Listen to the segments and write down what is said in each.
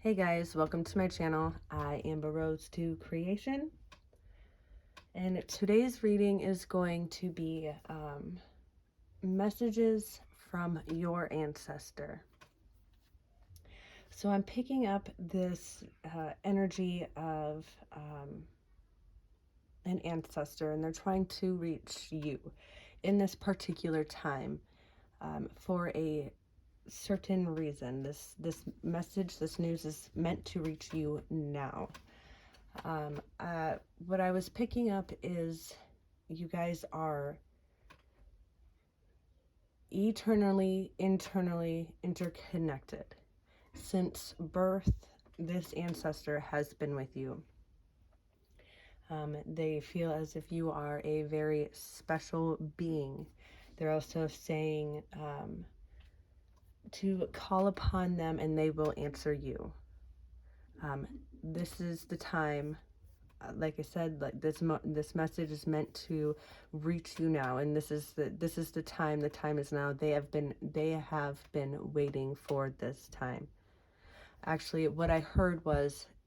Hey guys, welcome to my channel. I am Rose to Creation, and today's reading is going to be messages from your ancestor. So I'm picking up this energy of an ancestor, and they're trying to reach you in this particular time for a certain reason. This message, this news is meant to reach you now. What I was picking up is you guys are internally interconnected. Since birth, this ancestor has been with you. They feel as if you are a very special being. They're also saying to call upon them and they will answer you. This is the time, like I said, like this message is meant to reach you now, and this is the time. The time is now. They have been waiting for this time. Actually, what I heard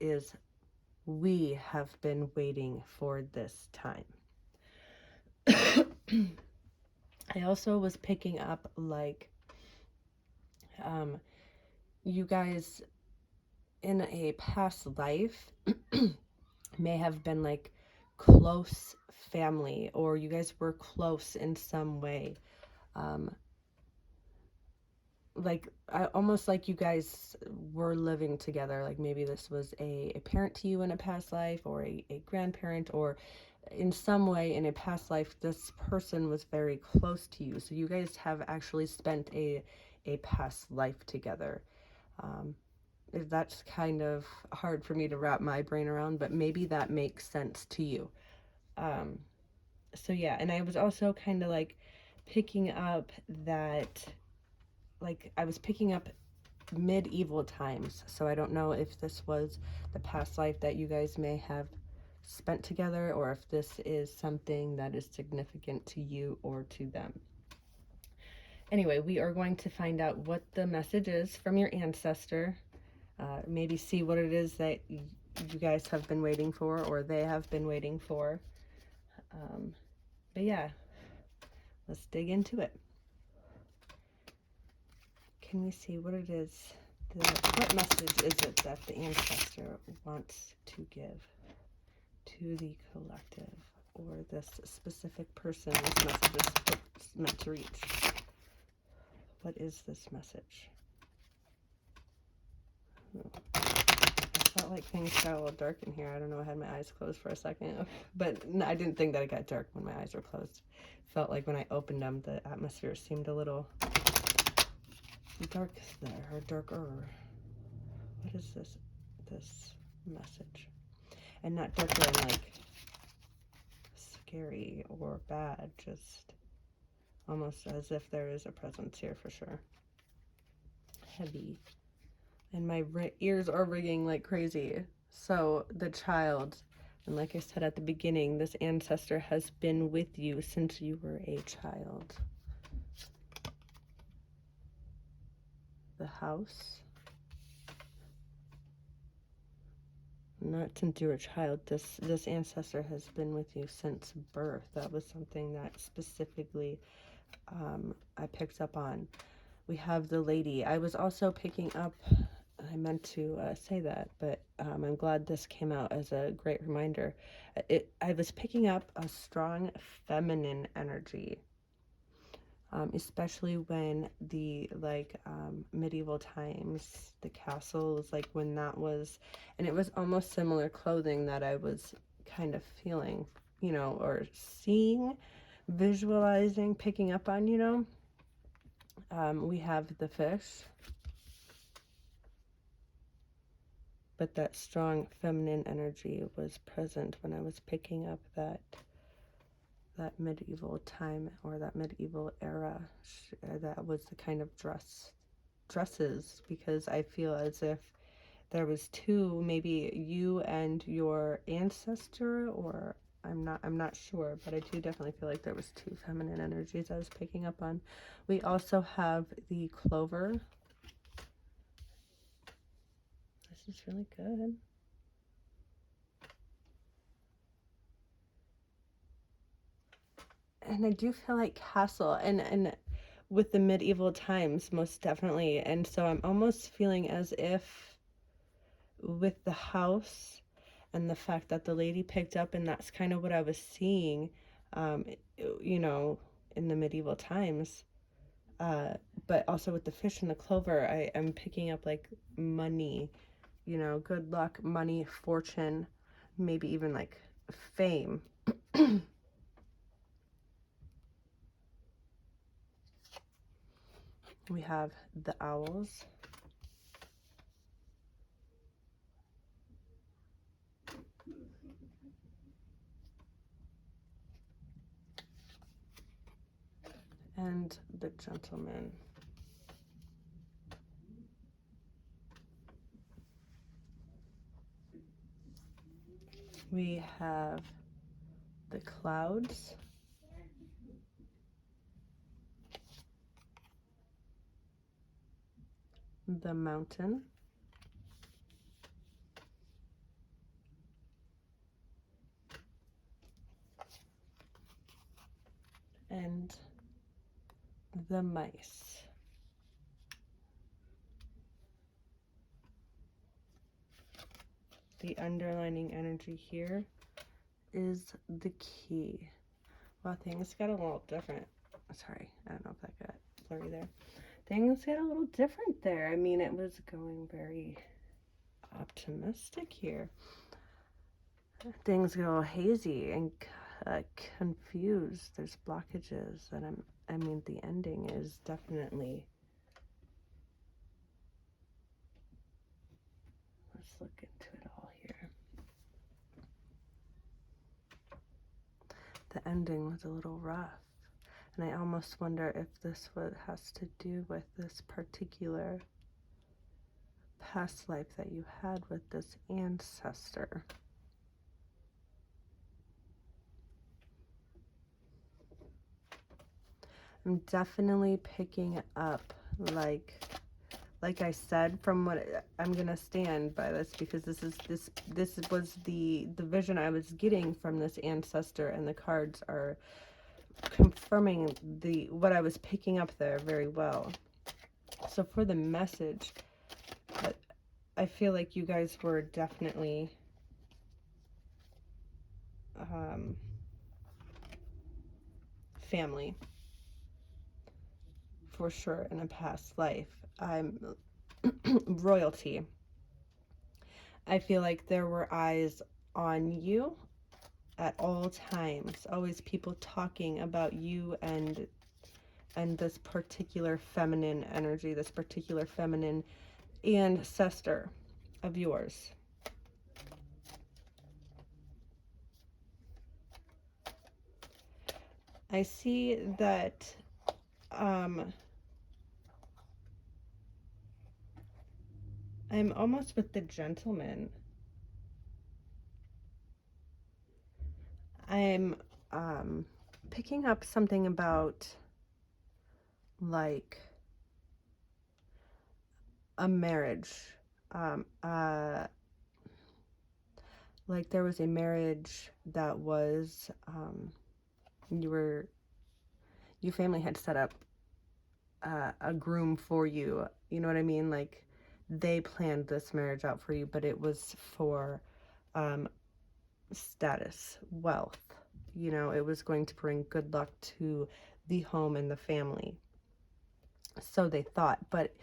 is we have been waiting for this time. I also was picking up like you guys in a past life may have been like close family, or you guys were close in some way. Like almost like you guys were living together. Like maybe this was a parent to you in a past life, or a grandparent, or in some way in a past life this person was very close to you. So you guys have actually spent a past life together. That's kind of hard for me to wrap my brain around, but maybe that makes sense to you. So yeah, and I was also kind of like picking up that, like I was picking up medieval times. So I don't know if this was the past life that you guys may have spent together, or if this is something that is significant to you or to them. Anyway, we are going to find out what the message is from your ancestor. Maybe see what it is that you guys have been waiting for, or they have been waiting for. But yeah, let's dig into it. Can we see what it is? What message is it that the ancestor wants to give to the collective, or this specific person this message is meant to reach? What is this message? I felt like things got a little dark in here. I don't know, I had my eyes closed for a second, but I didn't think that it got dark when my eyes were closed. Felt like when I opened them, the atmosphere seemed a little dark there, or darker. What is this message? And not darker and like scary or bad, just almost as if there is a presence here for sure. Heavy. And my ears are ringing like crazy. So the child, and like I said at the beginning, this ancestor has been with you since you were a child. The house. Not since you were a child. This ancestor has been with you since birth. That was something that specifically I picked up on. We have the lady. I was also picking up, I meant to say that, but I'm glad this came out as a great reminder. I was picking up a strong feminine energy, especially when the medieval times, the castles, like when that was, and it was almost similar clothing that I was kind of feeling, or seeing, visualizing, picking up on, we have the fish, but that strong feminine energy was present when I was picking up that medieval time, or that medieval era. That was the kind of dresses, because I feel as if there was two, maybe you and your ancestor, or I'm not sure, but I do definitely feel like there was two feminine energies I was picking up on. We also have the clover. This This is really good. And I do feel like castle and with the medieval times, most definitely. And so I'm almost feeling as if with the house and the fact that the lady picked up, and that's kind of what I was seeing, um, you know, in the medieval times. Uh, but also with the fish and the clover, I am picking up like money, good luck, money, fortune, maybe even like fame. We have the owls. And the gentleman. We have the clouds. The mountain. And the mice. The underlining energy here is the key. Wow, things got a little different. Sorry, I don't know if that got blurry there. Things got a little different there. I mean, it was going very optimistic here. Things get a little hazy and confused. There's blockages, and I mean, the ending is definitely. Let's look into it all here. The ending was a little rough, and I almost wonder if this has to do with this particular past life that you had with this ancestor. I'm definitely picking up, like I said, from what I'm gonna stand by this, because this was the vision I was getting from this ancestor, and the cards are confirming what I was picking up there very well. So for the message, I feel like you guys were definitely family for sure in a past life. I'm royalty. I feel like there were eyes on you at all times, always people talking about you and this particular feminine energy, this particular feminine ancestor of yours. I see that I'm almost with the gentleman. I'm picking up something about like a marriage. Um, uh, like there was a marriage that was your family had set up a groom for you. You know what I mean? Like they planned this marriage out for you, but it was for status, wealth. It was going to bring good luck to the home and the family. So they thought, but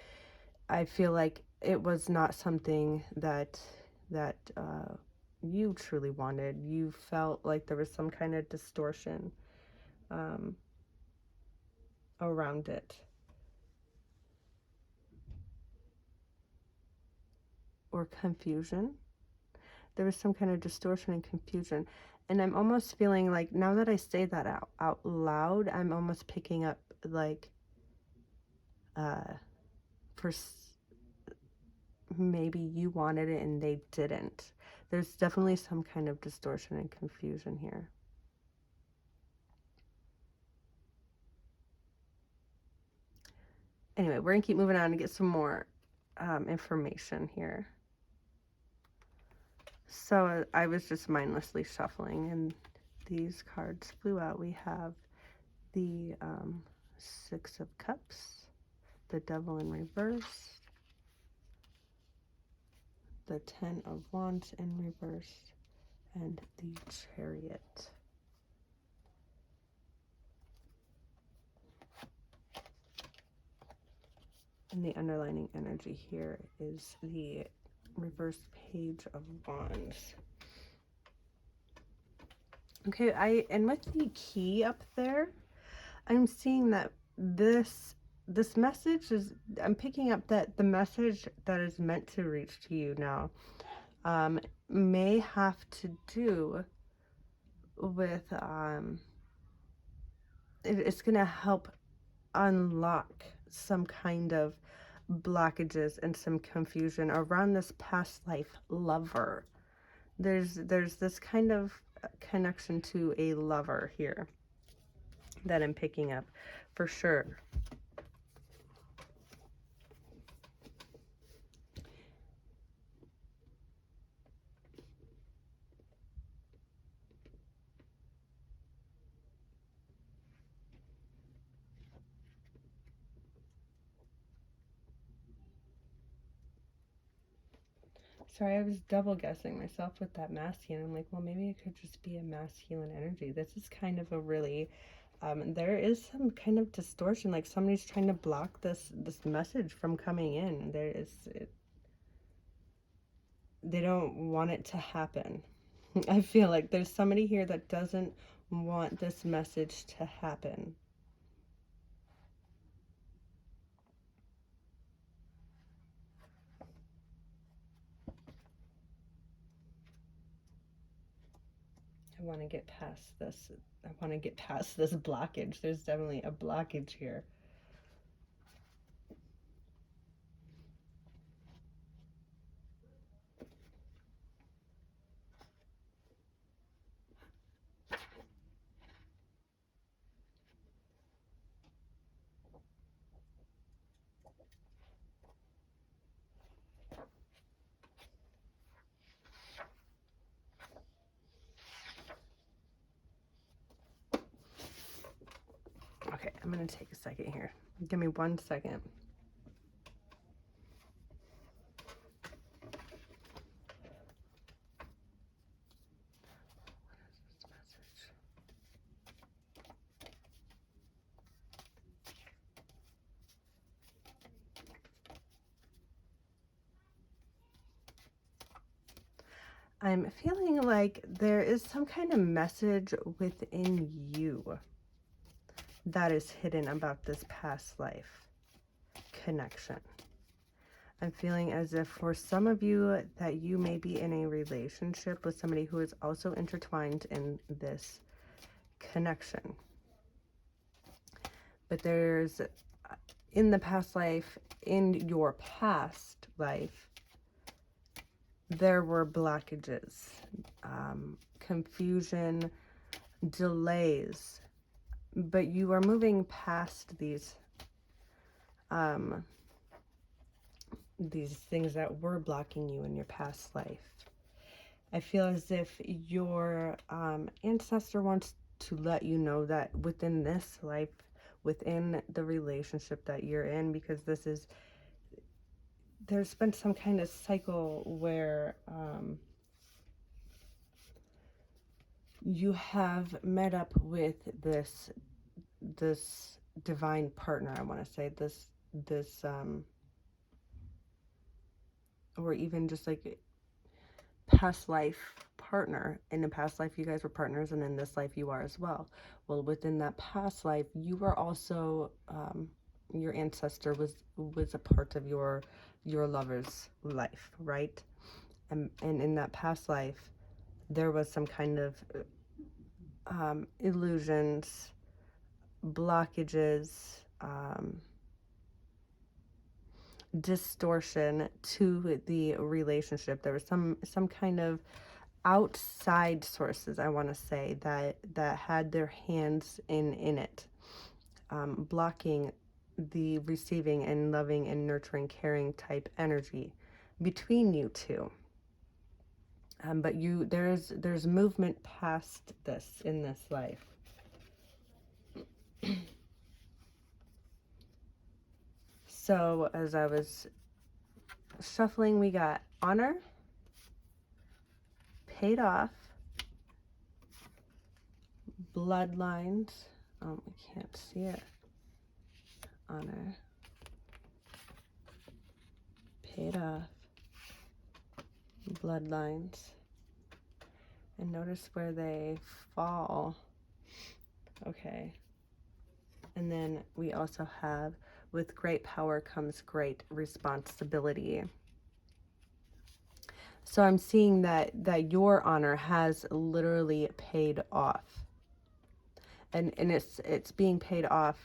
I feel like it was not something that you truly wanted. You felt like there was some kind of distortion around it, or confusion. There was some kind of distortion and confusion, and I'm almost feeling like, now that I say that out loud, I'm almost picking up like for maybe you wanted it and they didn't. There's definitely some kind of distortion and confusion here. Anyway, we're gonna keep moving on and get some more information here. So I was just mindlessly shuffling, and these cards flew out. We have the Six of Cups, the Devil in reverse, the Ten of Wands in reverse, and the Chariot. And the underlining energy here is the reverse Page of Wands. Okay, and with the key up there, I'm seeing that this message is, I'm picking up that the message that is meant to reach to you now may have to do with it's gonna help unlock some kind of blockages and some confusion around this past life lover. There's this kind of connection to a lover here that I'm picking up for sure. Sorry, I was double guessing myself with that masculine. I'm like, well, maybe it could just be a masculine energy. This is kind of a really, there is some kind of distortion, like somebody's trying to block this message from coming in. They don't want it to happen. I feel like there's somebody here that doesn't want this message to happen. I want to get past this. I want to get past this blockage. There's definitely a blockage here. Okay, I'm going to take a second here. Give me 1 second. I'm feeling like there is some kind of message within you that is hidden about this past life connection. I'm feeling as if for some of you that you may be in a relationship with somebody who is also intertwined in this connection. But there's, in the past life, in your past life, there were blockages, confusion, delays, but you are moving past these things that were blocking you in your past life. I feel as if your ancestor wants to let you know that within this life, within the relationship that you're in, because there's been some kind of cycle where you have met up with this divine partner, I want to say, this or even just like past life partner. In a past life you guys were partners, and in this life you are as well. Well, within that past life you were also your ancestor was a part of your lover's life, right? And in that past life there was some kind of illusions, blockages, distortion to the relationship. There was some kind of outside sources, I want to say, that had their hands in it, blocking the receiving and loving and nurturing, caring type energy between you two. But there's movement past this in this life. So as I was shuffling, we got honor, paid off, bloodlines. I can't see it. Honor, paid off, bloodlines. And notice where they fall. Okay. And then we also have, with great power comes great responsibility. So I'm seeing that your honor has literally paid off. And it's being paid off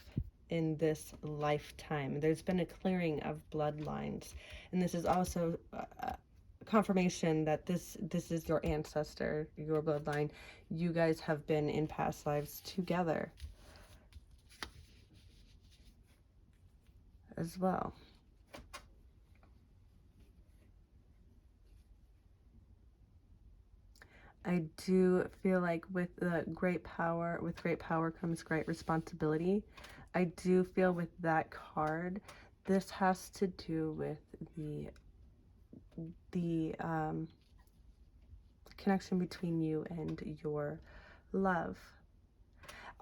in this lifetime. There's been a clearing of bloodlines. And this is also confirmation that this is your ancestor, your bloodline. You guys have been in past lives together as well. I do feel like with great power comes great responsibility. I do feel with that card, this has to do with the connection between you and your love.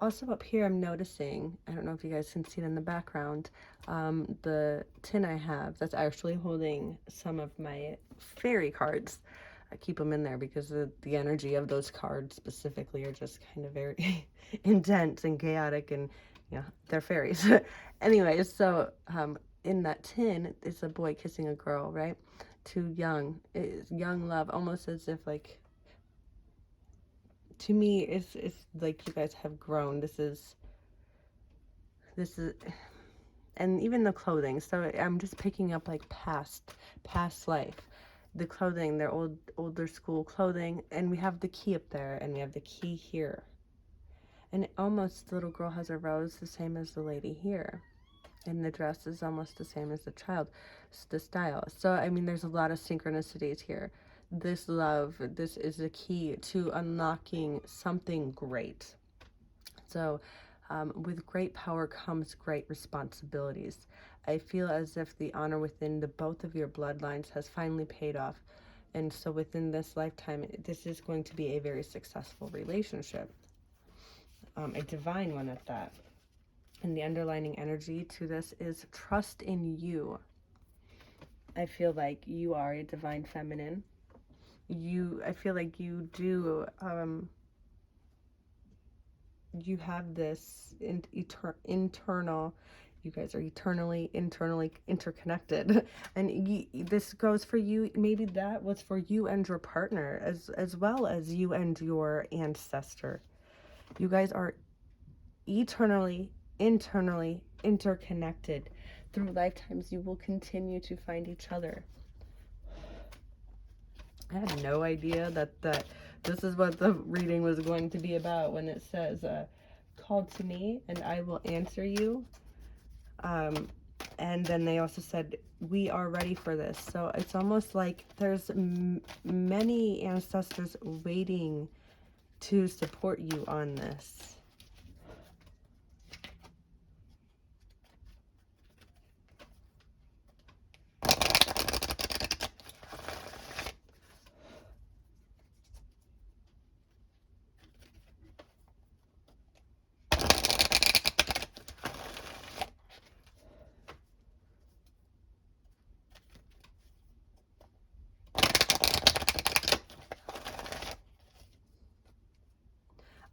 Also up here, I'm noticing, I don't know if you guys can see it in the background, the tin I have that's actually holding some of my fairy cards. I keep them in there because the energy of those cards specifically are just kind of very intense and chaotic, and you know, they're fairies. Anyways, so in that tin is a boy kissing a girl, right? Too young. It's young love, almost as if like, to me, it's like you guys have grown. This is, and even the clothing. So I'm just picking up like past life. The clothing, their older school clothing, and we have the key up there, and we have the key here. And almost the little girl has a rose the same as the lady here. And the dress is almost the same as the child, the style. So, I mean, there's a lot of synchronicities here. This love, this is the key to unlocking something great. So, with great power comes great responsibilities. I feel as if the honor within the both of your bloodlines has finally paid off. And so within this lifetime, this is going to be a very successful relationship. A divine one at that. And the underlining energy to this is trust in you. I feel like you are a divine feminine. I feel like you do, you have this internal, you guys are internally interconnected. And this goes for you, maybe that was for you and your partner, as well as you and your ancestor. You guys are eternally, internally interconnected. Through lifetimes, you will continue to find each other. I had no idea that this is what the reading was going to be about when it says, call to me and I will answer you. And then they also said, we are ready for this. So it's almost like there's many ancestors waiting to support you on this.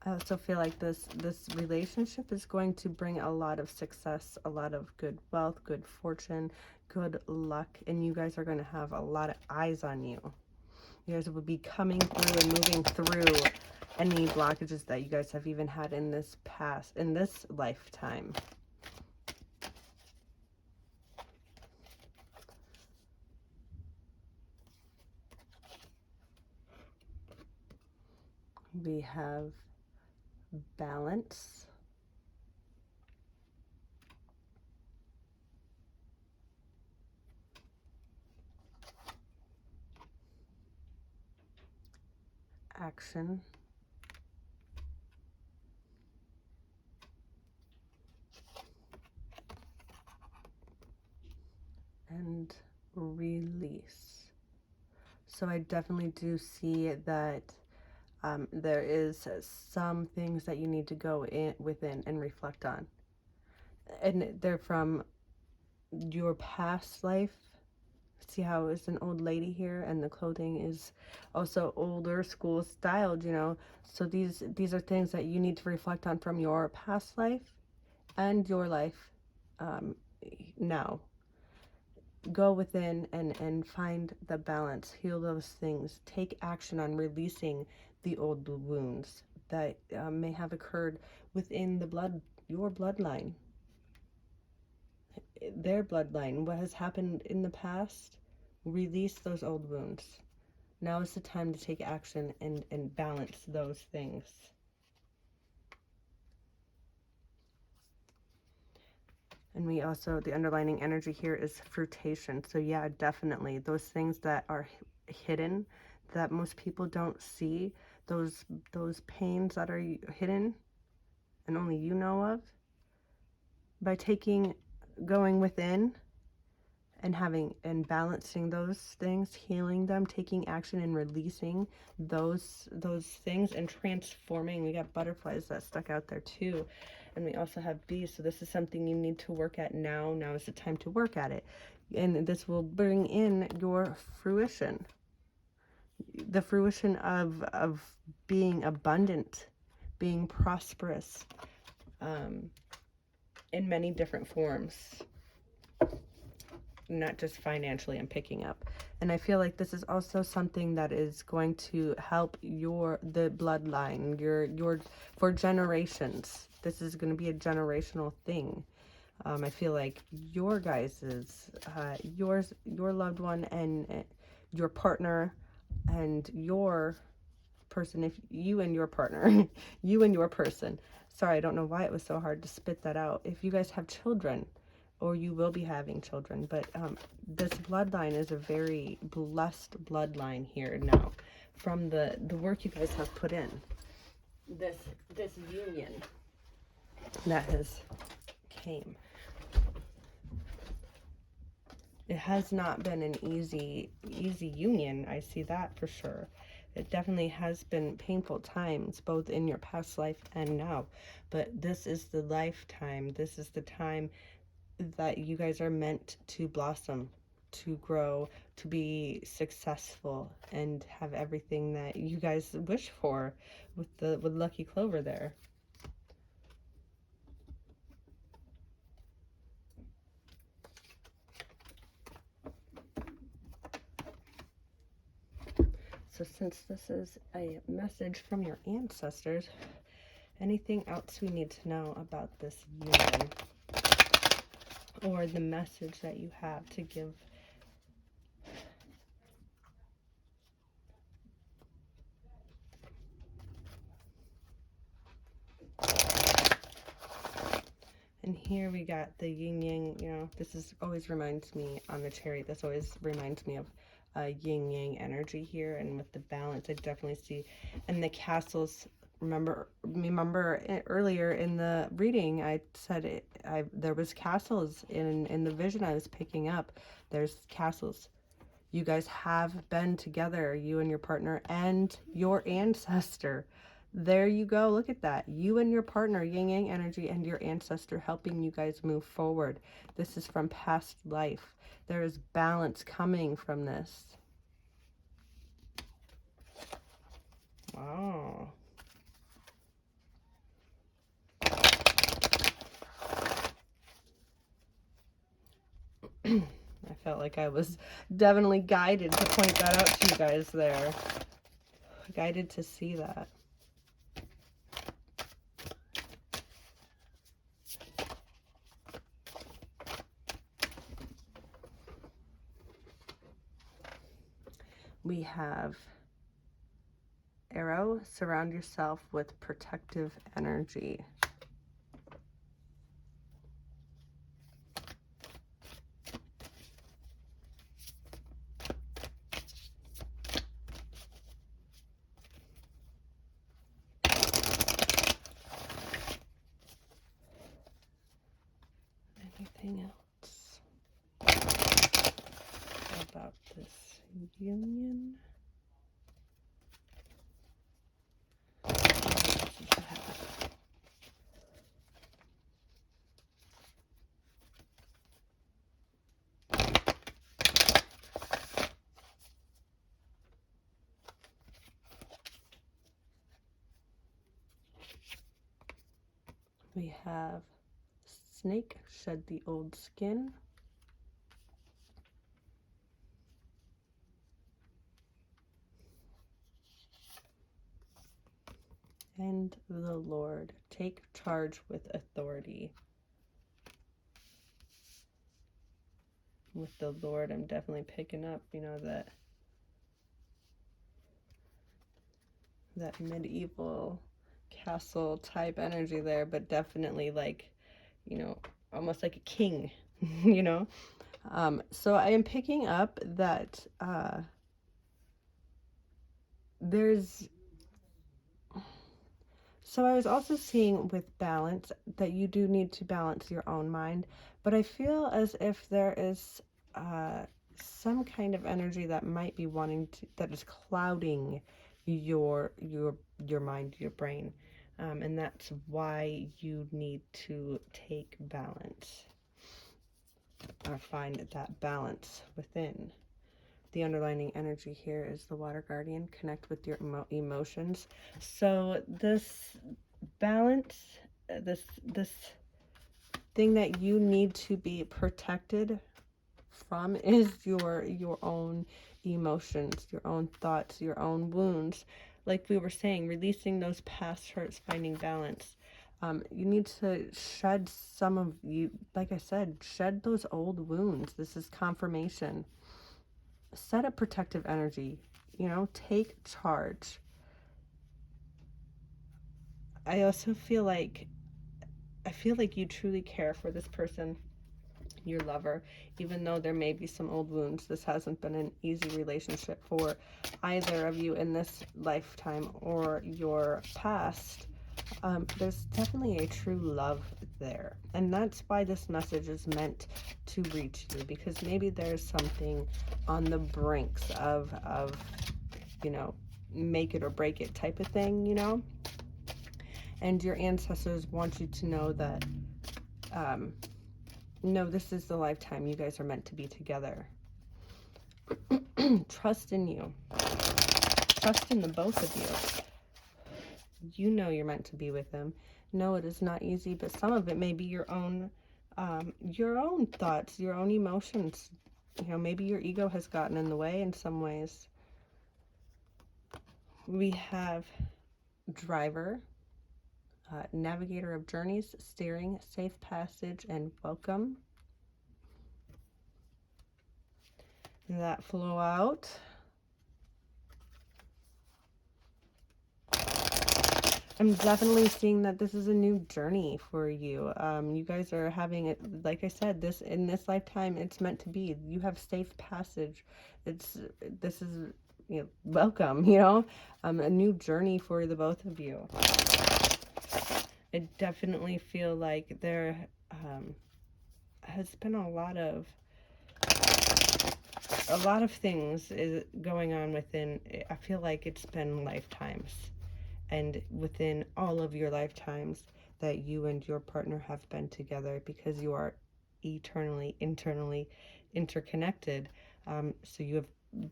I also feel like this relationship is going to bring a lot of success, a lot of good wealth, good fortune, good luck, and you guys are going to have a lot of eyes on you. You guys will be coming through and moving through any blockages that you guys have even had in this lifetime. We have balance. action. And release. So I definitely do see that there is some things that you need to go within and reflect on. And they're from your past life. See how it's an old lady here, and the clothing is also older school styled, you know. So these are things that you need to reflect on from your past life and your life now. Go within and find the balance, heal those things, take action on releasing the old wounds that may have occurred within your bloodline, their bloodline, what has happened in the past. Release those old wounds. Now is the time to take action and balance those things. And we also, the underlining energy here is fruitation. So yeah, definitely those things that are hidden, that most people don't see, those pains that are hidden and only you know of, by going within and balancing those things, healing them, taking action and releasing those things and transforming. We got butterflies that stuck out there too. And we also have bees. So this is something you need to work at now. Now is the time to work at it. And this will bring in your fruition. The fruition of being abundant, being prosperous, in many different forms. Not just financially and picking up. And I feel like this is also something that is going to help the bloodline, your for generations. This is going to be a generational thing. I feel like your guys's, your loved one and your partner and your person, if you and your partner, you and your person. Sorry, I don't know why it was so hard to spit that out. If you guys have children, or you will be having children, but this bloodline is a very blessed bloodline here now, from the work you guys have put in. This union that has came. It has not been an easy union. I see that for sure. It definitely has been painful times, both in your past life and now. But this is the lifetime. This is the time that you guys are meant to blossom, to grow, to be successful, and have everything that you guys wish for with Lucky Clover there. So since this is a message from your ancestors, anything else we need to know about this union, or the message that you have to give? And here we got the yin yang, you know, always reminds me on the chariot, this always reminds me of yin yang energy here, and with the balance I definitely see. And the castles, remember earlier in the reading I said there was castles in the vision I was picking up. There's castles. You guys have been together, you and your partner and your ancestor. There you go. Look at that. You and your partner, yin yang energy, and your ancestor helping you guys move forward. This is from past life. There is balance coming from this. Wow. I felt like I was definitely guided to point that out to you guys there. Guided to see that. We have arrow, surround yourself with protective energy. Union. We have snake, shed the old skin. And the Lord, take charge with authority. With the Lord, I'm definitely picking up, that medieval castle type energy there, but definitely like, almost like a king, you know? So I am picking up that there's, so I was also seeing with balance that you do need to balance your own mind, but I feel as if there is some kind of energy that might be that is clouding your mind, your brain, and that's why you need to take balance or find that balance within. The underlining energy here is the water guardian. Connect with your emotions. So this balance, this thing that you need to be protected from is your own emotions, your own thoughts, your own wounds. Like we were saying, releasing those past hurts, finding balance. You need to shed some of you, like I said, shed those old wounds. This is confirmation. Set up protective energy, take charge. I also feel like you truly care for this person, your lover, even though there may be some old wounds. This hasn't been an easy relationship for either of you in this lifetime or your past. There's definitely a true love there, and that's why this message is meant to reach you, because maybe there's something on the brinks of make it or break it type of thing, and your ancestors want you to know that no, this is the lifetime you guys are meant to be together. Trust in you. Trust in the both of you. You know you're meant to be with him. No, it is not easy, but some of it may be your own thoughts, your own emotions. Maybe your ego has gotten in the way in some ways. We have driver, navigator of journeys, steering, safe passage, and welcome. That flow out. I'm definitely seeing that this is a new journey for you. You guys are having it, like I said, in this lifetime, it's meant to be. You have safe passage. This is, welcome, a new journey for the both of you. I definitely feel like there has been a lot of things going on within. I feel like it's been lifetimes. And within all of your lifetimes that you and your partner have been together, because you are eternally, internally interconnected. So you have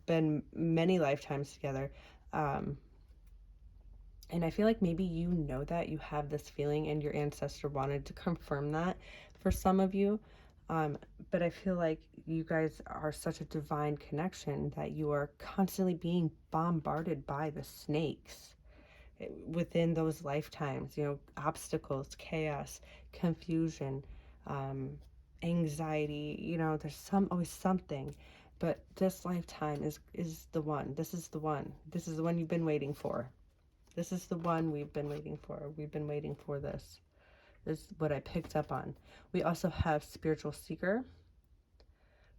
been many lifetimes together. And I feel like maybe that you have this feeling, and your ancestor wanted to confirm that for some of you. But I feel like you guys are such a divine connection that you are constantly being bombarded by the snakes within those lifetimes, obstacles, chaos, confusion, anxiety, there's always something. But this lifetime is the one. This is the one. This is the one you've been waiting for. This is the one we've been waiting for. We've been waiting for this. This is what I picked up on. We also have spiritual seeker,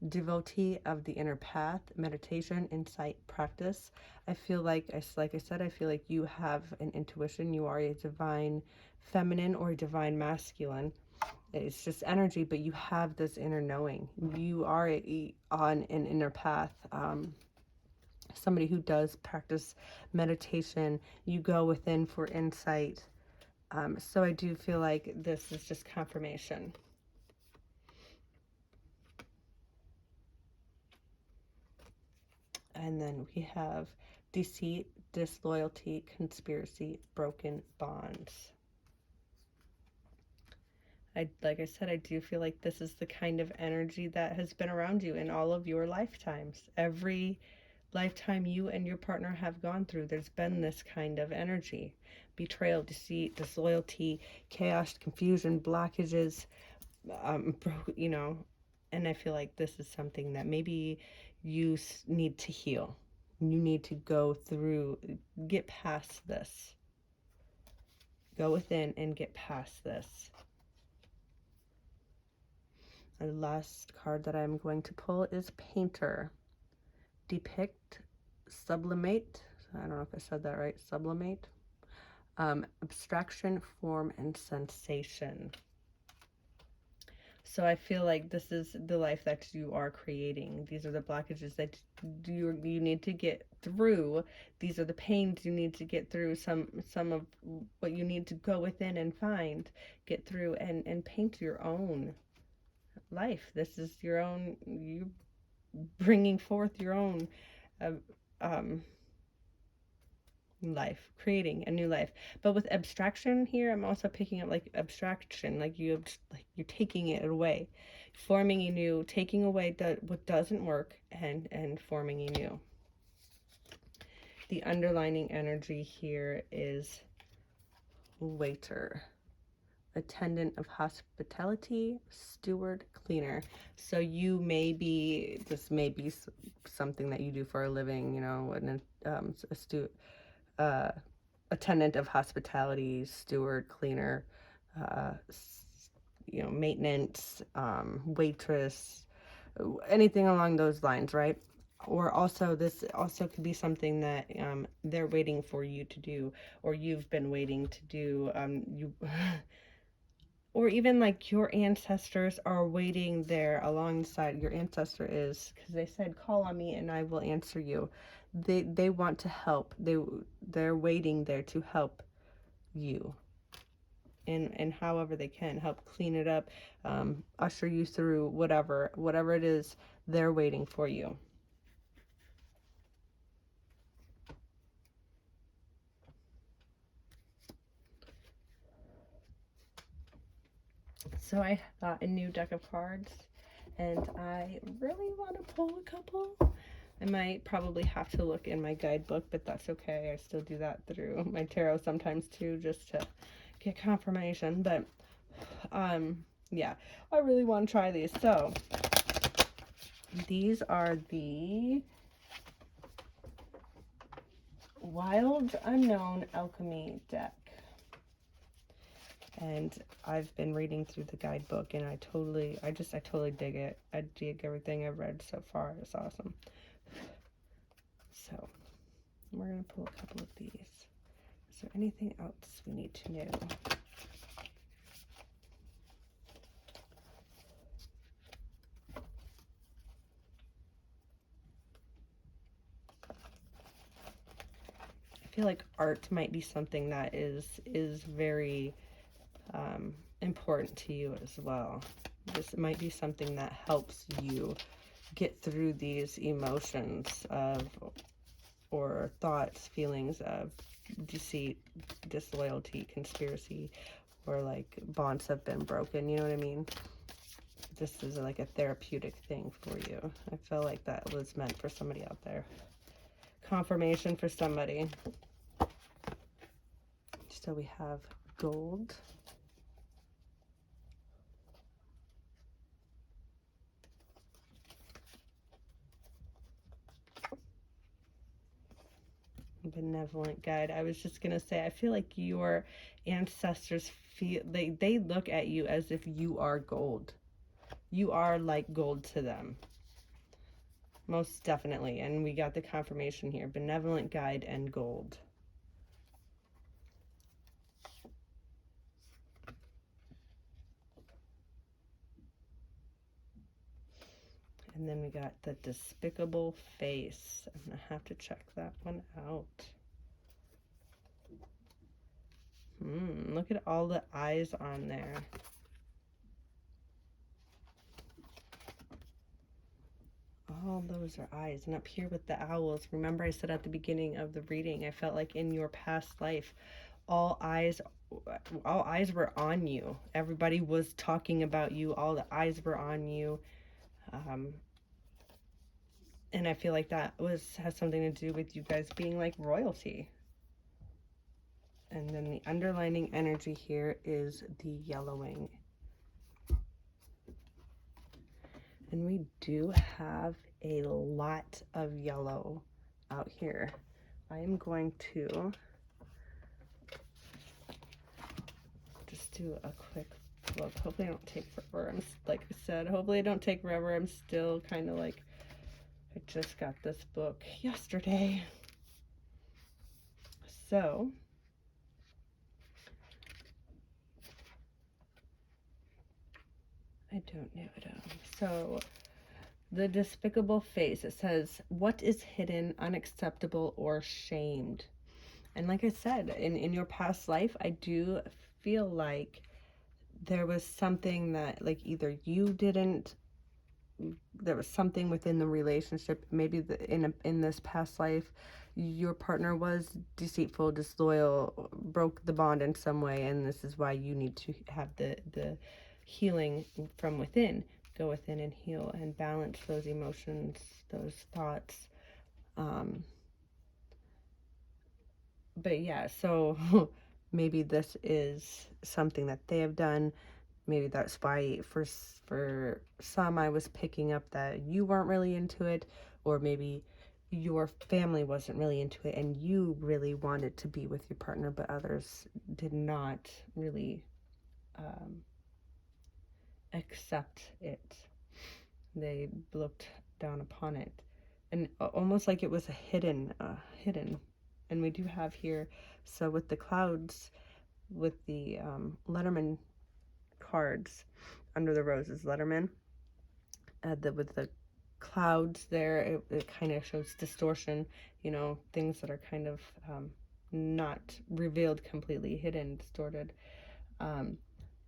devotee of the inner path, meditation, insight, practice. I feel like I said, I feel like you have an intuition. You are a divine feminine or a divine masculine. It's just energy, but you have this inner knowing. You are on an inner path. somebody who does practice meditation, you go within for insight. So I do feel like this is just confirmation. And then we have deceit, disloyalty, conspiracy, broken bonds. Like I said, I do feel like this is the kind of energy that has been around you in all of your lifetimes. Every lifetime you and your partner have gone through, there's been this kind of energy. Betrayal, deceit, disloyalty, chaos, confusion, blockages, you know, and I feel like this is something that maybe you need to heal. You need to go through, get past this. Go within and get past this. The last card that I'm going to pull is Painter. Depict, sublimate. I don't know if I said that right. Sublimate. Abstraction, form, and sensation. So I feel like this is the life that you are creating. These are the blockages that you need to get through. These are the pains you need to get through. Some of what you need to go within and find, get through, and paint your own life. This is your own, you bringing forth your own life, creating a new life. But with abstraction here, I'm also picking up like abstraction, like you're taking it away, forming a new, taking away what doesn't work, and forming a new. The underlining energy here is waiter, attendant of hospitality, steward, cleaner. So you may be, this may be something that you do for a living, you know, attendant of hospitality, steward, cleaner, you know, maintenance, waitress, anything along those lines, right? Or also, this also could be something that they're waiting for you to do, or you've been waiting to do. Or even like your ancestors are waiting there alongside. Your ancestor is, because they said, call on me and I will answer you. They want to help. They're waiting there to help you, and however they can help clean it up, usher you through whatever it is. They're waiting for you. So I got a new deck of cards, and I really want to pull a couple. I might probably have to look in my guidebook, but that's okay. I still do that through my tarot sometimes too, just to get confirmation. But yeah, I really want to try these. So these are the Wild Unknown Alchemy deck. And I've been reading through the guidebook, and I totally dig it. I dig everything I've read so far. It's awesome. So we're going to pull a couple of these. Is there anything else we need to know? I feel like art might be something that is very important to you as well. This might be something that helps you get through these emotions of, or thoughts, feelings of deceit, disloyalty, conspiracy, or like bonds have been broken, you know what I mean? This is like a therapeutic thing for you. I feel like that was meant for somebody out there. Confirmation for somebody. So we have gold, benevolent guide. I was just gonna say, I feel like your ancestors feel, they look at you as if you are gold. You are like gold to them, most definitely. And we got the confirmation here: benevolent guide and gold. And then we got the despicable face. I'm going to have to check that one out. Look at all the eyes on there. All those are eyes. And up here with the owls, remember I said at the beginning of the reading, I felt like in your past life, all eyes were on you. Everybody was talking about you. All the eyes were on you. And I feel like that has something to do with you guys being like royalty. And then the underlining energy here is the yellowing. And we do have a lot of yellow out here. I am going to just do a quick look. Hopefully I don't take forever. Like I said, hopefully I don't take forever. I'm still kind of like, I just got this book yesterday. So I don't know. So the despicable face, it says, what is hidden, unacceptable, or shamed? And like I said, in your past life, I do feel like there was something that like either you didn't, there was something within the relationship, maybe in this past life, your partner was deceitful, disloyal, broke the bond in some way, and this is why you need to have the healing from within. Go within and heal and balance those emotions, those thoughts. But yeah, so maybe this is something that they have done. Maybe that's why for some I was picking up that you weren't really into it, or maybe your family wasn't really into it and you really wanted to be with your partner, but others did not really accept it. They looked down upon it, and almost like it was a hidden. And we do have here, so with the clouds, with the Letterman cards under the roses, Letterman, with the clouds there, it kind of shows distortion, things that are kind of not revealed completely, hidden, distorted.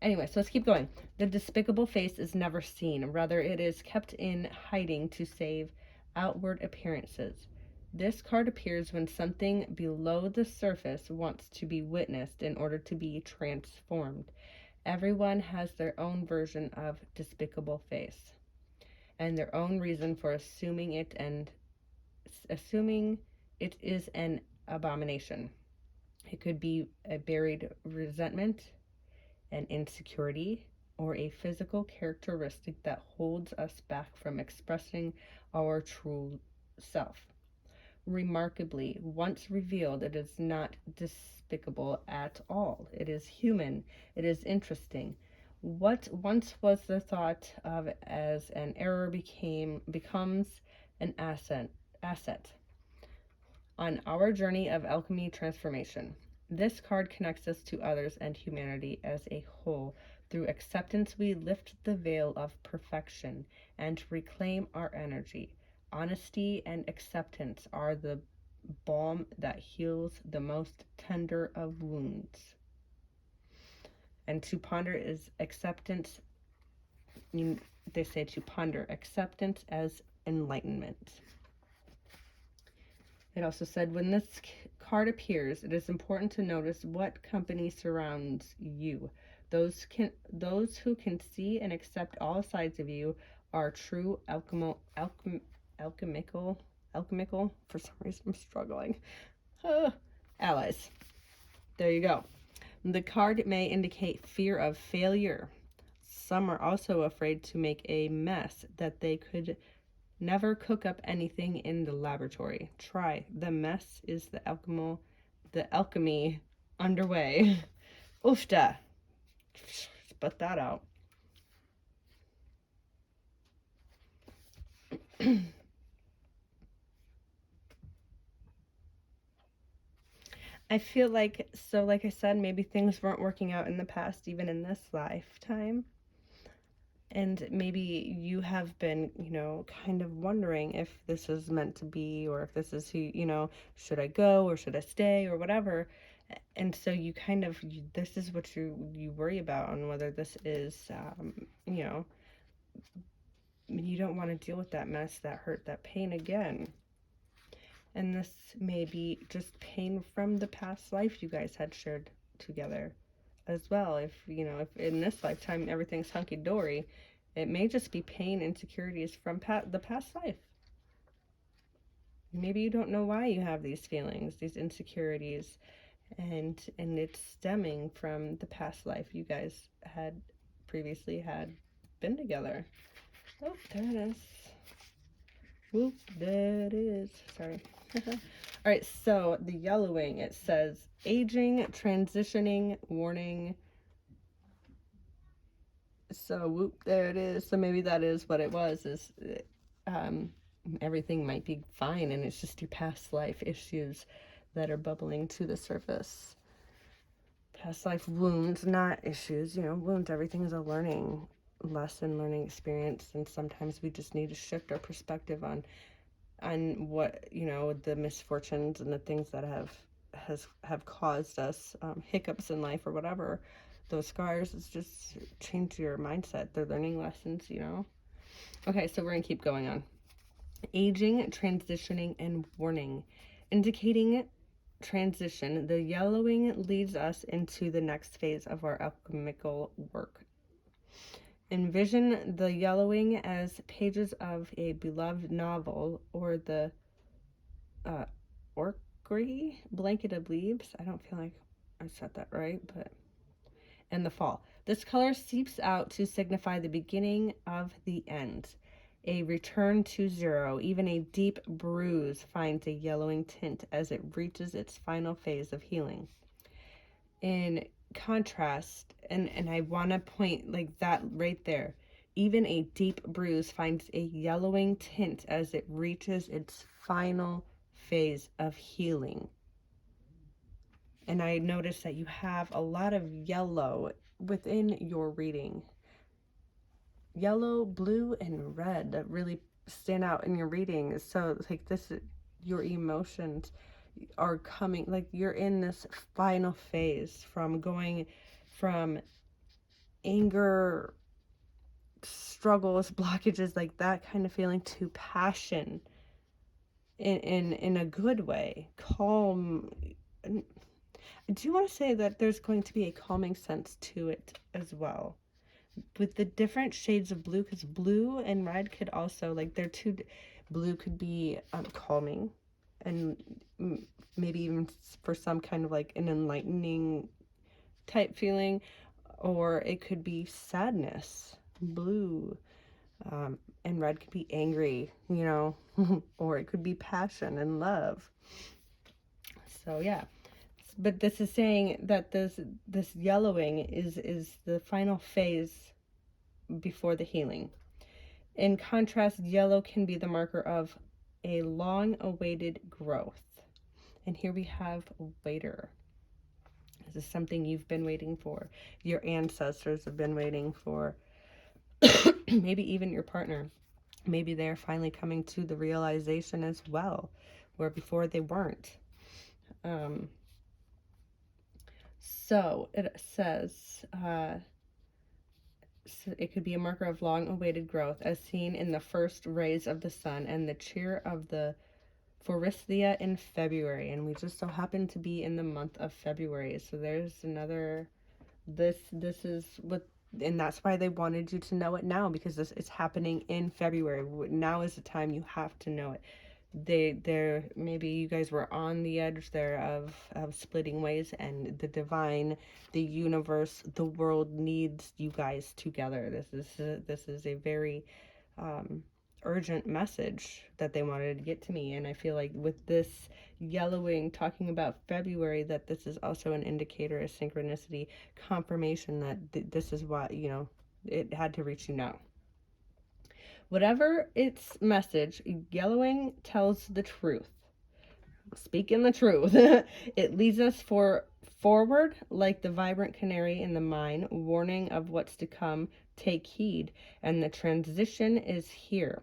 Anyway, so let's keep going. The despicable face is never seen. Rather, it is kept in hiding to save outward appearances. This card appears when something below the surface wants to be witnessed in order to be transformed. Everyone has their own version of despicable face and their own reason for assuming it is an abomination. It could be a buried resentment, an insecurity, or a physical characteristic that holds us back from expressing our true self. Remarkably, once revealed, it is not despicable at all. It is human. It is interesting. What once was the thought of as an error becomes an asset on our journey of alchemy transformation. This card connects us to others and humanity as a whole. Through acceptance, we lift the veil of perfection and reclaim our energy. Honesty and acceptance are the balm that heals the most tender of wounds. And to ponder is acceptance. They say to ponder acceptance as enlightenment. It also said, when this card appears, it is important to notice what company surrounds you. Those who can see and accept all sides of you are true alchemical. For some reason, I'm struggling. Allies. There you go. The card may indicate fear of failure. Some are also afraid to make a mess that they could never cook up anything in the laboratory. Try. The mess is the alchemy underway. Oofta. Spit that out. I feel like, so like I said, maybe things weren't working out in the past, even in this lifetime. And maybe you have been, kind of wondering if this is meant to be, or if this is who, should I go or should I stay or whatever. And so you kind of, this is what you worry about, on whether this is, you don't want to deal with that mess, that hurt, that pain again. And this may be just pain from the past life you guys had shared together as well. If in this lifetime everything's hunky-dory, it may just be pain, insecurities from the past life. Maybe you don't know why you have these feelings, these insecurities, and it's stemming from the past life you guys had previously had been together. Oh, there it is. Whoop, there it is. Sorry. All right, so the yellowing, it says aging, transitioning, warning. So whoop, there it is. So maybe that is what it was, is everything might be fine, and it's just your past life issues that are bubbling to the surface. Past life wounds, not issues. Wounds, everything is a learning lesson, learning experience, and sometimes we just need to shift our perspective on what, the misfortunes and the things that have caused us hiccups in life or whatever. Those scars, it's just change your mindset. They're learning lessons. Okay, so we're gonna keep going on. Aging, transitioning, and warning. Indicating transition, the yellowing leads us into the next phase of our alchemical work. Envision the yellowing as pages of a beloved novel, or the orgry, blanket of leaves. I don't feel like I said that right, but in the fall. This color seeps out to signify the beginning of the end, a return to zero. Even a deep bruise finds a yellowing tint as it reaches its final phase of healing. In contrast, and I want to point like that right there, even a deep bruise finds a yellowing tint as it reaches its final phase of healing. And I noticed that you have a lot of yellow within your reading. Yellow, blue, and red that really stand out in your reading. So like this, your emotions are coming, like you're in this final phase from going from anger, struggles, blockages, like that kind of feeling, to passion in a good way, calm. I do want to say that there's going to be a calming sense to it as well, with the different shades of blue, because blue and red could also, like, they're two. Blue could be calming, and maybe even for some kind of like an enlightening type feeling, or it could be sadness. Blue and red could be angry, or it could be passion and love. So yeah, but this is saying that this yellowing is the final phase before the healing. In contrast, yellow can be the marker of a long-awaited growth. And here we have waiter. This is something you've been waiting for. Your ancestors have been waiting for. Maybe even your partner. Maybe they're finally coming to the realization as well, where before they weren't. So it says, it could be a marker of long-awaited growth, as seen in the first rays of the sun and the cheer of the Forsythia in February. And we just so happen to be in the month of February. So there's another, this is what, and that's why they wanted you to know it now, because this is happening in February. Now is the time you have to know it. They're maybe you guys were on the edge there of splitting ways, and the divine, the universe, the world needs you guys together. This is a very urgent message that they wanted to get to me. And I feel like with this yellowing talking about February, that this is also an indicator, a synchronicity, confirmation that this is what, it had to reach you now. Whatever its message, yellowing tells the truth. Speaking the truth. It leads us forward like the vibrant canary in the mine, warning of what's to come, Take heed, and the transition is here.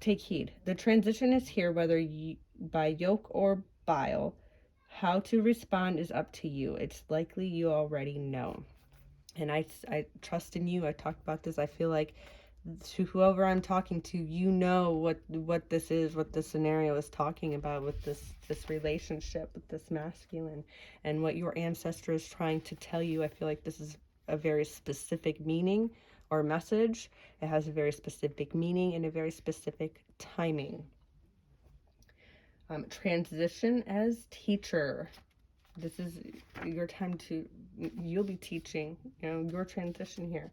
Take heed. The transition is here, whether by yoke or bile. How to respond is up to you. It's likely you already know. And I trust in you. I talked about this. I feel like to whoever I'm talking to, you know what this is, what this scenario is talking about with this relationship with this masculine, and what your ancestor is trying to tell you. I feel like this is a very specific meaning or message. It has a very specific meaning and a very specific timing. Transition as teacher. This is your time you'll be teaching, your transition here.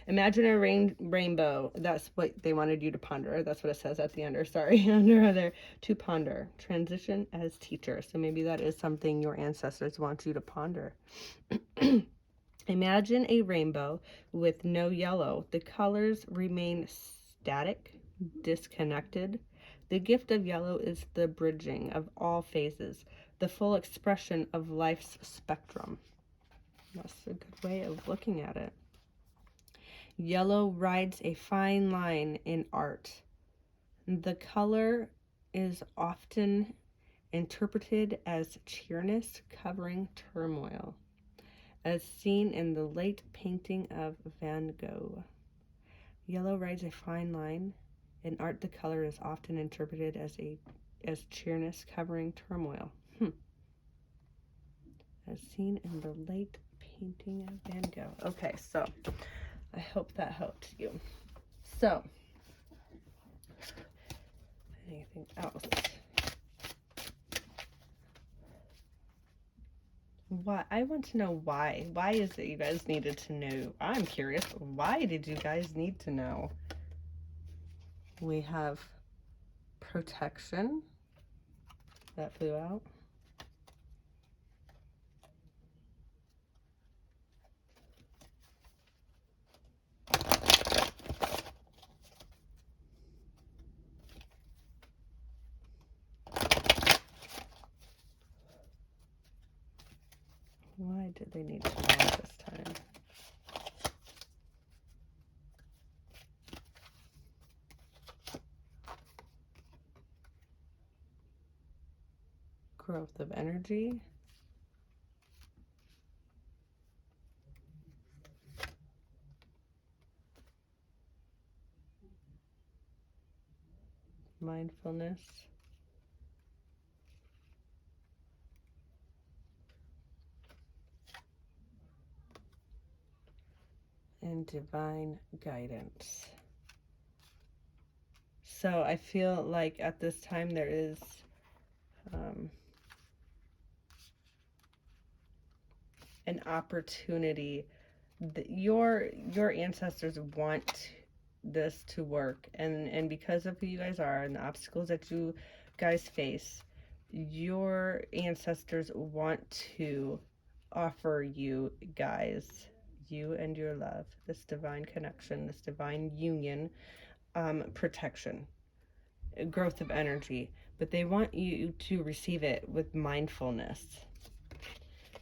Imagine a rainbow. That's what they wanted you to ponder. That's what it says at the end, or sorry, under there, to ponder. Transition as teacher. So maybe that is something your ancestors want you to ponder. Imagine a rainbow with no yellow. The colors remain static, disconnected. The gift of yellow is the bridging of all phases, the full expression of life's spectrum. That's a good way of looking at it. Yellow rides a fine line in art. The color is often interpreted as cheerness covering turmoil, as seen in the late painting of Van Gogh. Yellow rides a fine line. In art, the color is often interpreted as cheerness covering turmoil. As seen in the late painting of Van Gogh. Okay, so I hope that helped you. So, anything else? Why? I want to know why. Why is it you guys needed to know? I'm curious. Why did you guys need to know? We have protection. That flew out. Why did they need to know this time? Growth of energy. Mindfulness. And divine guidance. So I feel like at this time there is an opportunity that your ancestors want this to work, and because of who you guys are and the obstacles that you guys face, your ancestors want to offer you guys, you and your love, this divine connection, this divine union, protection, growth of energy, but they want you to receive it with mindfulness.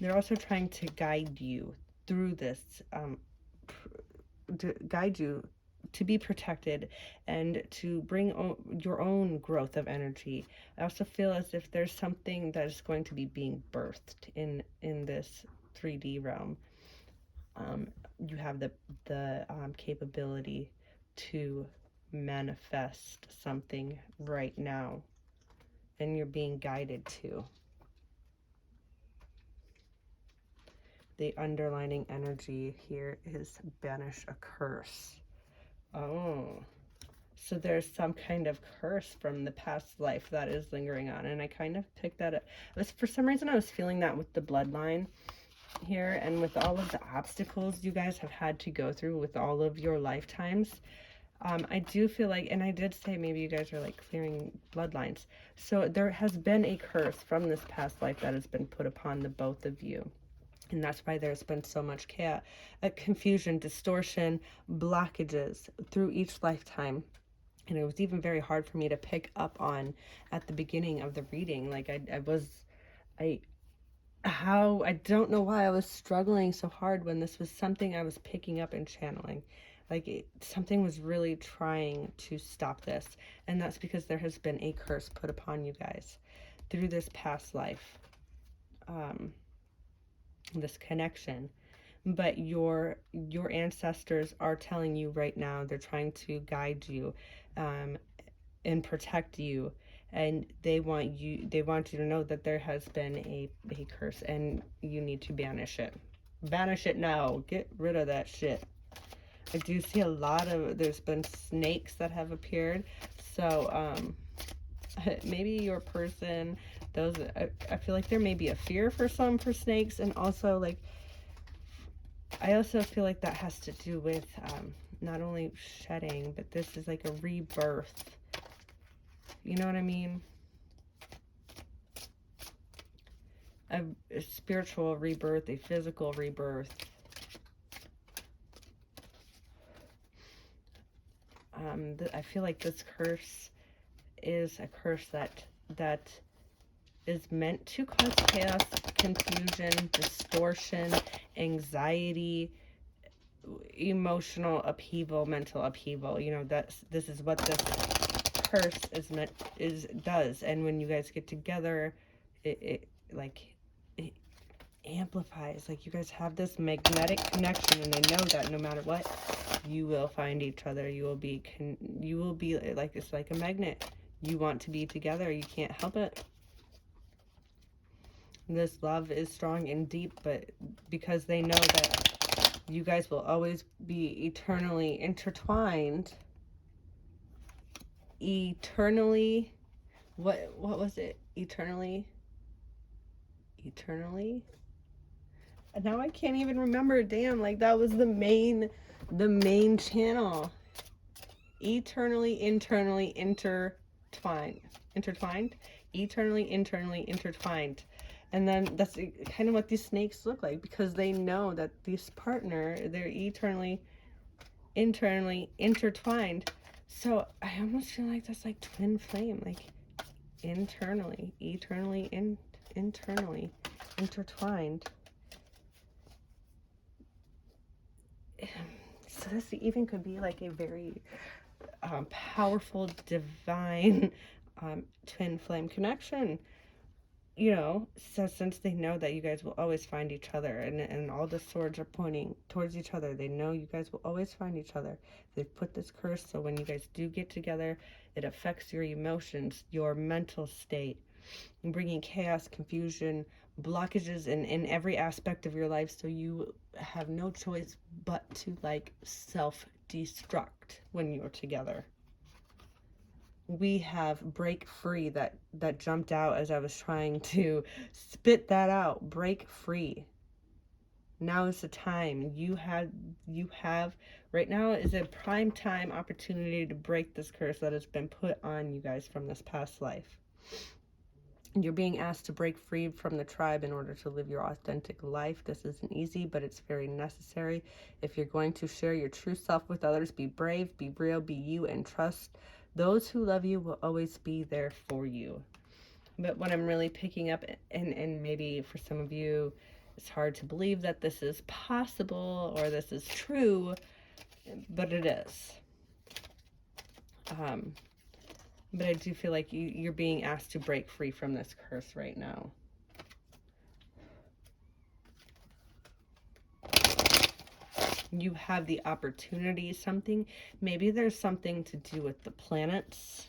They're also trying to guide you through this, to guide you to be protected and to bring your own growth of energy. I also feel as if there's something that is going to be being birthed in this 3D realm. You have the capability to manifest something right now, and you're being guided to. The underlining energy here is banish a curse. Oh, so there's some kind of curse from the past life that is lingering on, and I kind of picked that up. For some reason I was feeling that with the bloodline here, and with all of the obstacles you guys have had to go through with all of your lifetimes. I do feel like, and I did say maybe you guys are like clearing bloodlines. So there has been a curse from this past life that has been put upon the both of you. And that's why there's been so much chaos, confusion, distortion, blockages through each lifetime. And it was even very hard for me to pick up on at the beginning of the reading. Like I how, I don't know why I was struggling so hard when this was something I was picking up and channeling. Like something was really trying to stop this. And that's because there has been a curse put upon you guys through this past life, um, this connection. But your ancestors are telling you right now, they're trying to guide you, um, and protect you, and they want you to know that there has been a curse and you need to banish it now, get rid of that shit. I do see a lot of, there's been snakes that have appeared, so maybe your person, those, I feel like there may be a fear for some for snakes, and also like I also feel like that has to do with not only shedding, but this is like a rebirth. You know what I mean? A spiritual rebirth, a physical rebirth. I feel like this curse is a curse that is meant to cause chaos, confusion, distortion, anxiety, emotional upheaval, mental upheaval. You know, this is what this curse is meant is does. And when you guys get together, it like it amplifies. Like you guys have this magnetic connection, and I know that no matter what, you will find each other. You will be like, it's like a magnet. You want to be together. You can't help it. This love is strong and deep, but because they know that you guys will always be eternally intertwined, eternally, what was it? Eternally. Now I can't even remember. Damn, like that was the main channel. Eternally, internally intertwined, eternally, internally intertwined. And then that's kind of what these snakes look like, because they know that this partner, they're internally intertwined. So I almost feel like that's like twin flame, like internally intertwined. So this even could be like a very powerful, divine twin flame connection. You know, so since they know that you guys will always find each other, and all the swords are pointing towards each other, they know you guys will always find each other. They've put this curse so when you guys do get together, it affects your emotions, your mental state, and bringing chaos, confusion, blockages in every aspect of your life, so you have no choice but to like self-destruct when you're together. We have break free, that jumped out as I was trying to spit that out. Break free. Now is the time. You have right now is a prime time opportunity to break this curse that has been put on you guys from this past life. You're being asked to break free from the tribe in order to live your authentic life. This isn't easy, but it's very necessary. If you're going to share your true self with others, be brave, be real, be you, and trust those who love you will always be there for you. But what I'm really picking up, and maybe for some of you, it's hard to believe that this is possible or this is true, but it is. But I do feel like you're being asked to break free from this curse right now. You have the opportunity, maybe there's something to do with the planets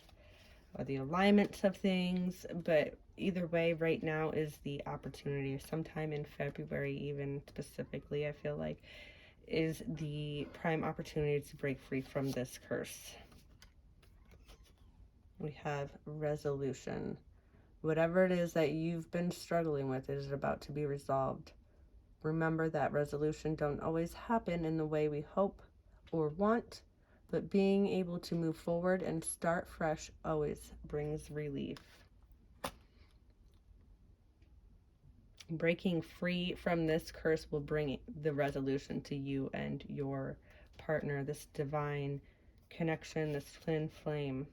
or the alignments of things, but either way, right now is the opportunity. Sometime in February, even specifically, I feel like is the prime opportunity to break free from this curse. We have resolution. Whatever it is that you've been struggling with, it is about to be resolved. Remember that resolution don't always happen in the way we hope or want, but being able to move forward and start fresh always brings relief. Breaking free from this curse will bring the resolution to you and your partner, this divine connection, this twin flame.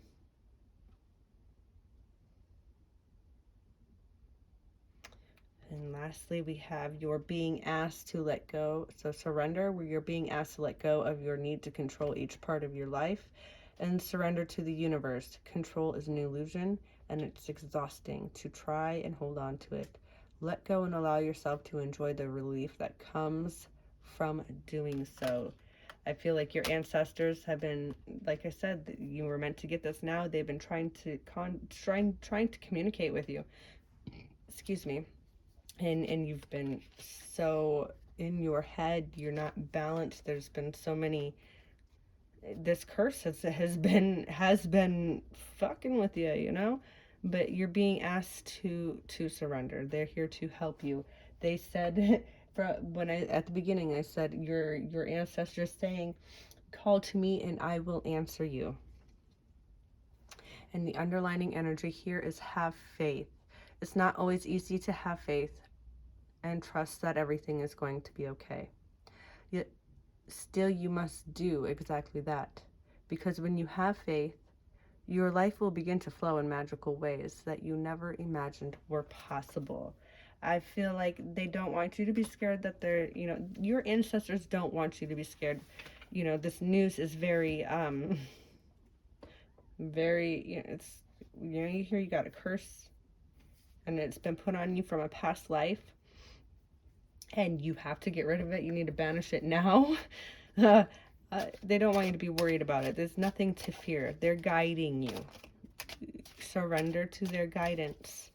And lastly, we have you're being asked to let go. So surrender, where you're being asked to let go of your need to control each part of your life, and surrender to the universe. Control is an illusion, and it's exhausting to try and hold on to it. Let go and allow yourself to enjoy the relief that comes from doing so. I feel like your ancestors have been, like I said, you were meant to get this now. They've been trying to trying to communicate with you. Excuse me. And you've been so in your head, you're not balanced. There's been so many, this curse has been fucking with you, you know? But you're being asked to surrender. They're here to help you. They said when I at the beginning I said your ancestors saying, call to me and I will answer you. And the underlining energy here is have faith. It's not always easy to have faith and trust that everything is going to be okay. Yet still you must do exactly that. Because when you have faith, your life will begin to flow in magical ways that you never imagined were possible. I feel like they don't want you to be scared that they're, your ancestors don't want you to be scared. This news is very, very, it's, you hear you got a curse and it's been put on you from a past life and you have to get rid of it. You need to banish it now. They don't want you to be worried about it. There's nothing to fear. They're guiding you. Surrender to their guidance.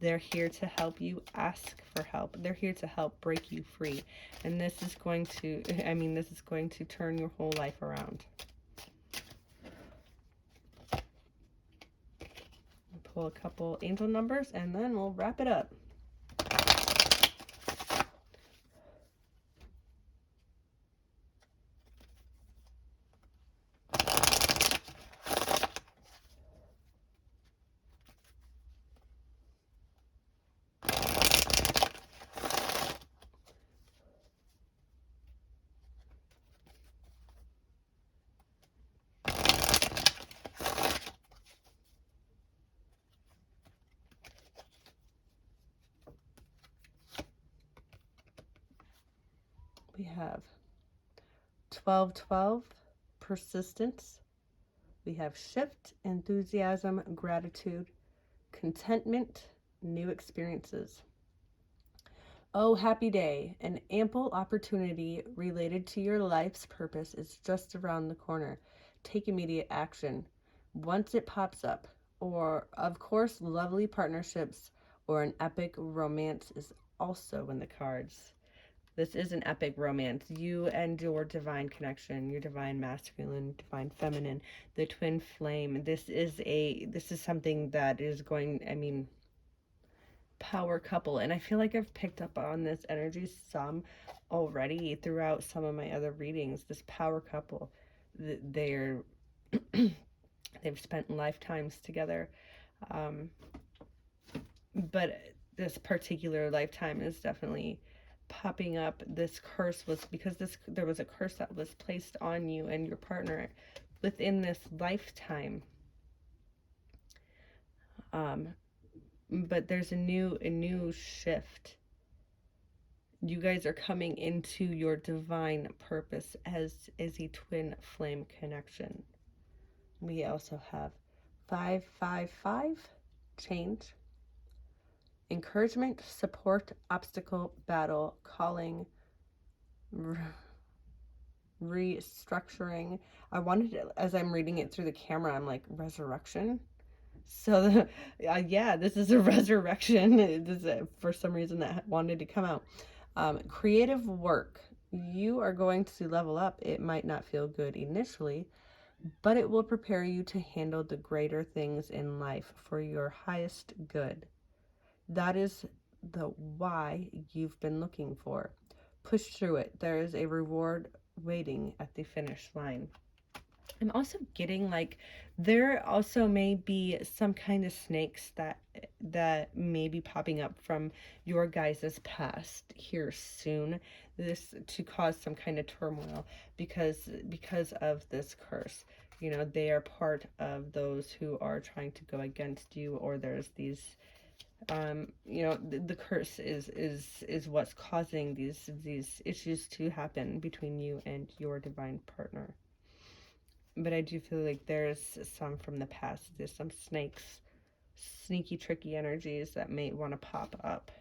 They're here to help you. Ask for help. They're here to help break you free. And this is going to, this is going to turn your whole life around. Pull a couple angel numbers and then we'll wrap it up. We have 1212, persistence. We have shift, enthusiasm, gratitude, contentment, new experiences. Oh, happy day. An ample opportunity related to your life's purpose is just around the corner. Take immediate action once it pops up. Or, of course, lovely partnerships or an epic romance is also in the cards. This is an epic romance. You and your divine connection, your divine masculine, divine feminine, the twin flame. This is something that is going, power couple. And I feel like I've picked up on this energy some already throughout some of my other readings. This power couple, they're they've spent lifetimes together. But this particular lifetime is definitely popping up. This curse was because there was a curse that was placed on you and your partner within this lifetime. But there's a new shift. You guys are coming into your divine purpose as a twin flame connection. We also have 555, change. Encouragement, support, obstacle, battle, calling, restructuring. I wanted to, as I'm reading it through the camera, I'm like, resurrection? So, yeah, this is a resurrection. For some reason that wanted to come out. Creative work. You are going to level up. It might not feel good initially, but it will prepare you to handle the greater things in life for your highest good. That is the why you've been looking for. Push through it. There is a reward waiting at the finish line. I'm also getting like there also may be some kind of snakes that may be popping up from your guys' past here soon. This to cause some kind of turmoil because of this curse. They are part of those who are trying to go against you, or there's these You know, the curse is what's causing these issues to happen between you and your divine partner. But I do feel like there's some from the past. There's some sneaky, tricky energies that may want to pop up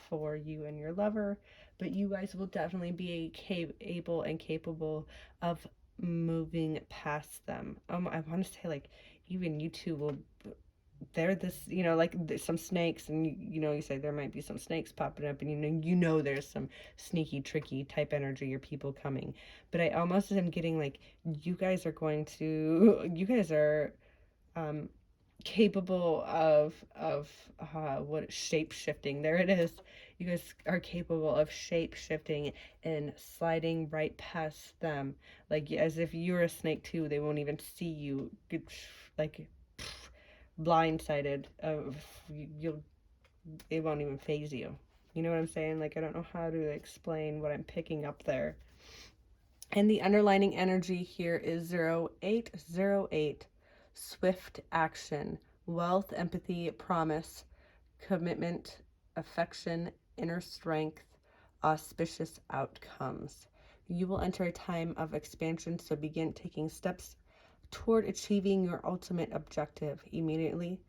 for you and your lover. But you guys will definitely be able and capable of moving past them. I want to say, like, even you two will, they're this, you know, like there's some snakes, and you know, you say there might be some snakes popping up, and you know there's some sneaky, tricky type energy or people coming. But I almost am getting like you guys are going to, you guys are um capable of what, shape shifting. There it is. You guys are capable of shape shifting and sliding right past them, like as if you're a snake too. They won't even see you. Like blindsided of you'll, it won't even phase you. You know what I'm saying? Like, I don't know how to explain what I'm picking up there. And the underlining energy here is 0808. Swift action, wealth, empathy, promise, commitment, affection, inner strength, auspicious outcomes. You will enter a time of expansion, so begin taking steps toward achieving your ultimate objective immediately.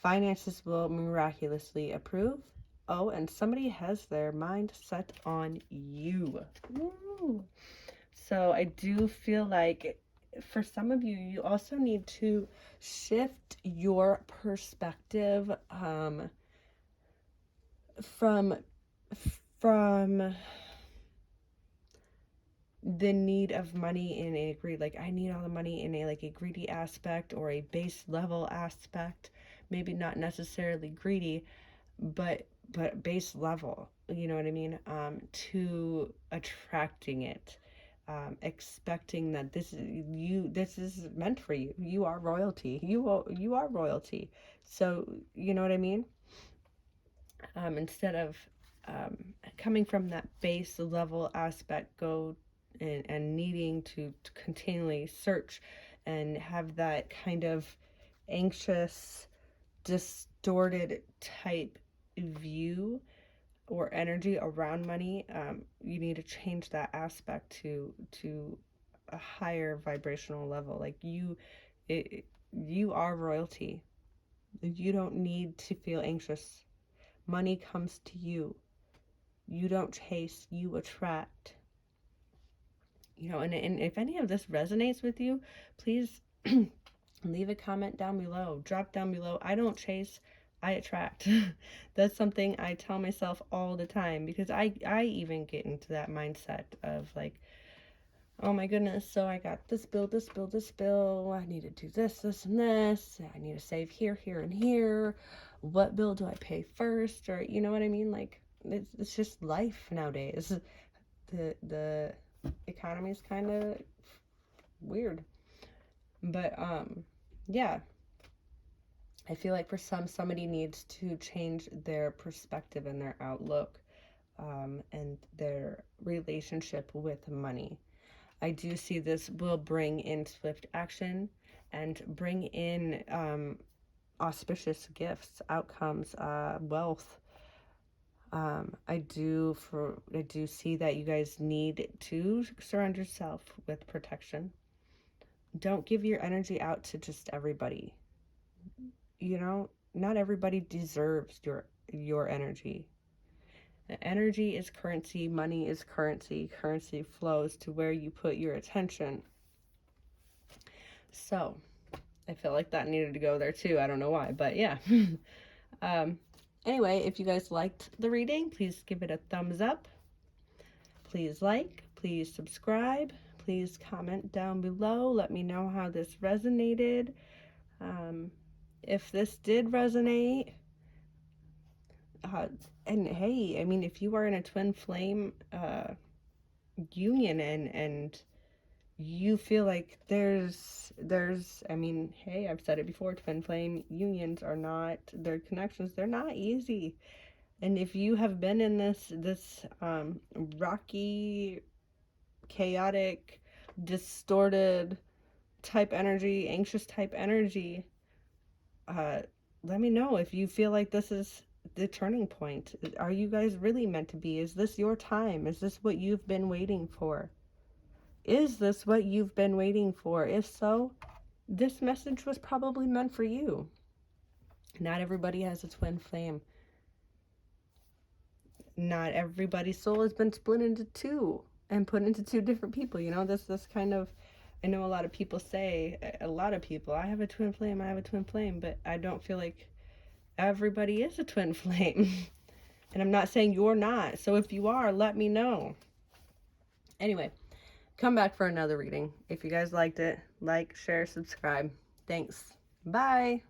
Finances will miraculously improve. Oh, and somebody has their mind set on you. Woo. So I do feel like for some of you, you also need to shift your perspective from from the need of money in a greed, like I need all the money in a like a greedy aspect or a base level aspect, maybe not necessarily greedy, but base level, you know what I mean, to attracting it, expecting that this is meant for you. You are royalty. You are royalty. So you know what I mean. Instead of coming from that base level aspect, go and needing to continually search and have that kind of anxious, distorted type view or energy around money. You need to change that aspect to a higher vibrational level. Like you are royalty. You don't need to feel anxious. Money comes to you. You don't chase, you attract. You know, and if any of this resonates with you, please leave a comment down below. Drop down below. I don't chase, I attract. That's something I tell myself all the time, because I even get into that mindset of like, oh my goodness, so I got this bill, this bill, this bill. I need to do this, this, and this. I need to save here, here, and here. What bill do I pay first? Or you know what I mean? Like it's just life nowadays. The economy is kind of weird, but yeah, I feel like for somebody needs to change their perspective and their outlook, and their relationship with money. I do see this will bring in swift action and bring in auspicious gifts, outcomes, wealth. I do see that you guys need to surround yourself with protection. Don't give your energy out to just everybody. You know, not everybody deserves your energy. Energy is currency, money is currency. Currency flows to where you put your attention. So, I feel like that needed to go there too. I don't know why, but yeah. Anyway, if you guys liked the reading, please give it a thumbs up. Please like, please subscribe, please comment down below. Let me know how this resonated. If this did resonate, and hey, I mean, if you are in a twin flame union and you feel like there's I mean, hey, I've said it before, twin flame unions are not, their connections, they're not easy. And if you have been in this rocky, chaotic, distorted type energy, anxious type energy, let me know if you feel like this is the turning point. Are you guys really meant to be? Is this your time? Is this what you've been waiting for? Is this what you've been waiting for? If so, this message was probably meant for you. Not everybody has a twin flame. Not everybody's soul has been split into two and put into two different people. You know, this kind of, I know a lot of people say, a lot of people, I have a twin flame, I have a twin flame, but I don't feel like everybody is a twin flame. And I'm not saying you're not. So if you are, let me know. Anyway, come back for another reading. If you guys liked it, like, share, subscribe. Thanks. Bye.